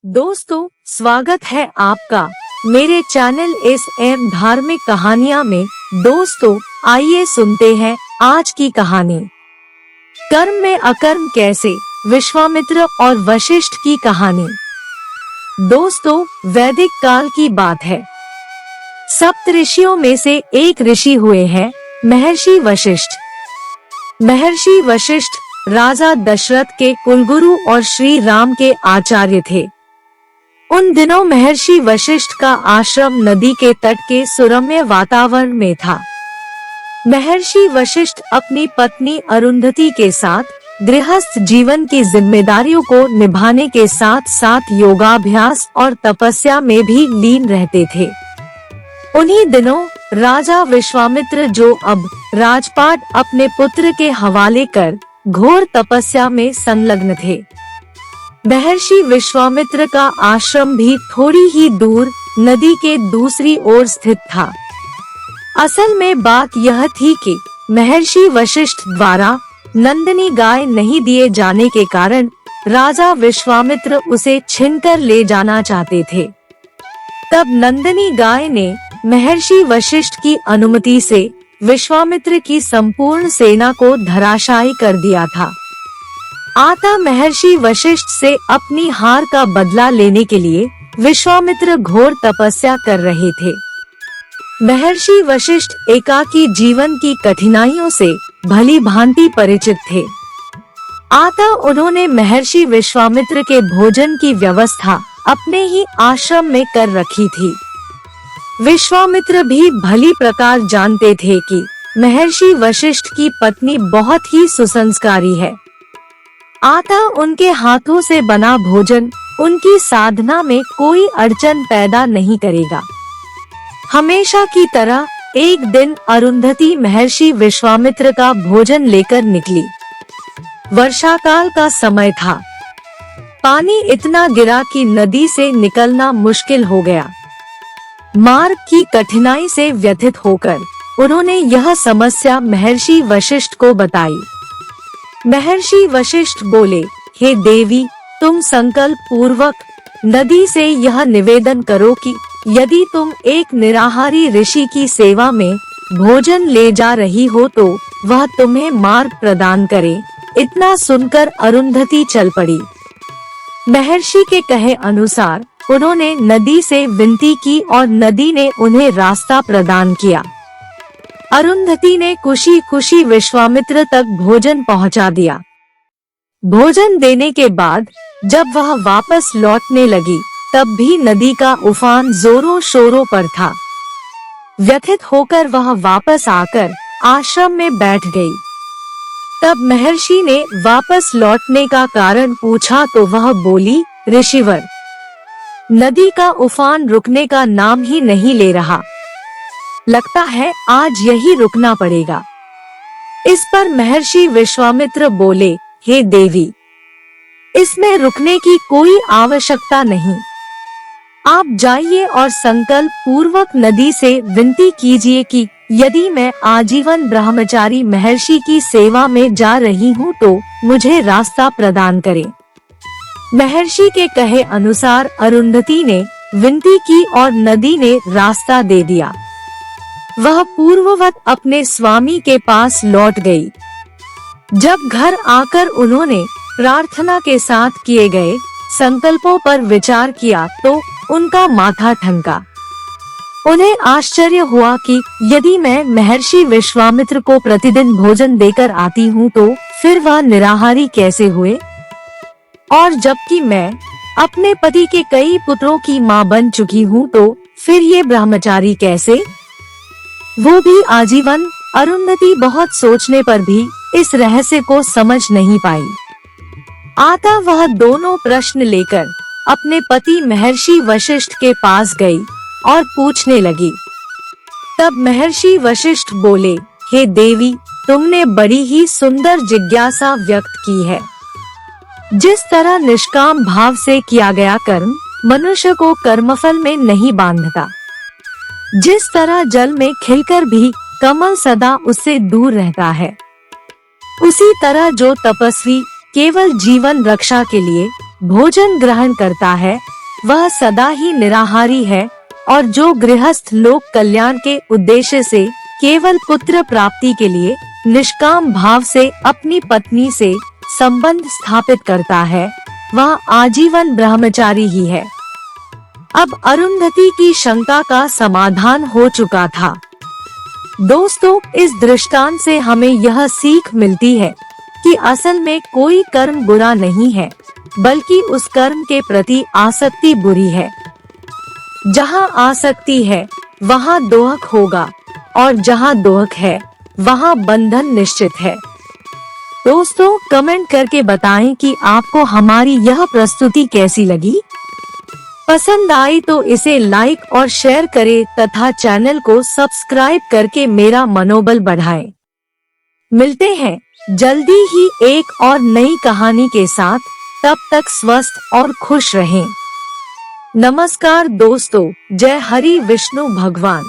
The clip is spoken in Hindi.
दोस्तों, स्वागत है आपका मेरे चैनल SM धार्मिक कहानियाँ में। दोस्तों, आइए सुनते हैं आज की कहानी। कर्म में अकर्म कैसे, विश्वामित्र और वशिष्ठ की कहानी। दोस्तों, वैदिक काल की बात है। सप्त ऋषियों में से एक ऋषि हुए हैं महर्षि वशिष्ठ। महर्षि वशिष्ठ राजा दशरथ के कुलगुरु और श्री राम के आचार्य थे। उन दिनों महर्षि वशिष्ठ का आश्रम नदी के तट के सुरम्य वातावरण में था। महर्षि वशिष्ठ अपनी पत्नी अरुंधति के साथ गृहस्थ जीवन की जिम्मेदारियों को निभाने के साथ साथ योगाभ्यास और तपस्या में भी लीन रहते थे। उन्हीं दिनों राजा विश्वामित्र, जो अब राजपाट अपने पुत्र के हवाले कर घोर तपस्या में संलग्न थे। महर्षि विश्वामित्र का आश्रम भी थोड़ी ही दूर नदी के दूसरी ओर स्थित था। असल में बात यह थी कि महर्षि वशिष्ठ द्वारा नंदिनी गाय नहीं दिए जाने के कारण राजा विश्वामित्र उसे छीनकर ले जाना चाहते थे। तब नंदिनी गाय ने महर्षि वशिष्ठ की अनुमति से विश्वामित्र की संपूर्ण सेना को धराशायी कर दिया था। आता महर्षि वशिष्ठ से अपनी हार का बदला लेने के लिए विश्वामित्र घोर तपस्या कर रहे थे। महर्षि वशिष्ठ एकाकी जीवन की कठिनाइयों से भली भांति परिचित थे। आता उन्होंने महर्षि विश्वामित्र के भोजन की व्यवस्था अपने ही आश्रम में कर रखी थी। विश्वामित्र भी भली प्रकार जानते थे कि महर्षि वशिष्ठ की पत्नी बहुत ही सुसंस्कारी है। आता उनके हाथों से बना भोजन उनकी साधना में कोई अड़चन पैदा नहीं करेगा। हमेशा की तरह एक दिन अरुंधति महर्षि विश्वामित्र का भोजन लेकर निकली। वर्षाकाल का समय था। पानी इतना गिरा कि नदी से निकलना मुश्किल हो गया। मार्ग की कठिनाई से व्यथित होकर उन्होंने यह समस्या महर्षि वशिष्ठ को बताई। महर्षि वशिष्ठ बोले, हे देवी, तुम संकल्प पूर्वक नदी से यह निवेदन करो कि यदि तुम एक निराहारी ऋषि की सेवा में भोजन ले जा रही हो तो वह तुम्हें मार्ग प्रदान करे। इतना सुनकर अरुंधति चल पड़ी। महर्षि के कहे अनुसार उन्होंने नदी से विनती की और नदी ने उन्हें रास्ता प्रदान किया। अरुंधति ने खुशी खुशी विश्वामित्र तक भोजन पहुंचा दिया। भोजन देने के बाद जब वह वापस लौटने लगी तब भी नदी का उफान जोरों शोरों पर था। व्यथित होकर वह वापस आकर आश्रम में बैठ गई। तब महर्षि ने वापस लौटने का कारण पूछा तो वह बोली, ऋषिवर, नदी का उफान रुकने का नाम ही नहीं ले रहा। लगता है आज यही रुकना पड़ेगा। इस पर महर्षि विश्वामित्र बोले, हे देवी, इसमें रुकने की कोई आवश्यकता नहीं। आप जाइए और संकल्प पूर्वक नदी से विनती कीजिए कि यदि मैं आजीवन ब्रह्मचारी महर्षि की सेवा में जा रही हूँ तो मुझे रास्ता प्रदान करें। महर्षि के कहे अनुसार अरुंधति ने विनती की और नदी ने रास्ता दे दिया। वह पूर्ववत अपने स्वामी के पास लौट गई। जब घर आकर उन्होंने प्रार्थना के साथ किए गए संकल्पों पर विचार किया तो उनका माथा ठनका। उन्हें आश्चर्य हुआ कि यदि मैं महर्षि विश्वामित्र को प्रतिदिन भोजन देकर आती हूँ तो फिर वह निराहारी कैसे हुए, और जबकि मैं अपने पति के कई पुत्रों की माँ बन चुकी हूँ तो फिर ये ब्रह्मचारी कैसे, वो भी आजीवन। अरुंधति बहुत सोचने पर भी इस रहस्य को समझ नहीं पाई। आता वह दोनों प्रश्न लेकर अपने पति महर्षि वशिष्ठ के पास गई और पूछने लगी। तब महर्षि वशिष्ठ बोले, हे देवी, तुमने बड़ी ही सुंदर जिज्ञासा व्यक्त की है। जिस तरह निष्काम भाव से किया गया कर्म मनुष्य को कर्मफल में नहीं बांधता, जिस तरह जल में खिलकर भी कमल सदा उससे दूर रहता है, उसी तरह जो तपस्वी केवल जीवन रक्षा के लिए भोजन ग्रहण करता है वह सदा ही निराहारी है, और जो गृहस्थ लोक कल्याण के उद्देश्य से केवल पुत्र प्राप्ति के लिए निष्काम भाव से अपनी पत्नी से संबंध स्थापित करता है वह आजीवन ब्रह्मचारी ही है। अब अरुंधति की शंका का समाधान हो चुका था। दोस्तों, इस दृष्टांत से हमें यह सीख मिलती है कि असल में कोई कर्म बुरा नहीं है, बल्कि उस कर्म के प्रति आसक्ति बुरी है। जहाँ आसक्ति है वहाँ दोहक होगा, और जहाँ दोहक है वहाँ बंधन निश्चित है। दोस्तों, कमेंट करके बताएं कि आपको हमारी यह प्रस्तुति कैसी लगी। पसंद आई तो इसे लाइक और शेयर करें तथा चैनल को सब्सक्राइब करके मेरा मनोबल बढ़ाएं। मिलते हैं जल्दी ही एक और नई कहानी के साथ, तब तक स्वस्थ और खुश रहें। नमस्कार दोस्तों, जय हरि विष्णु भगवान।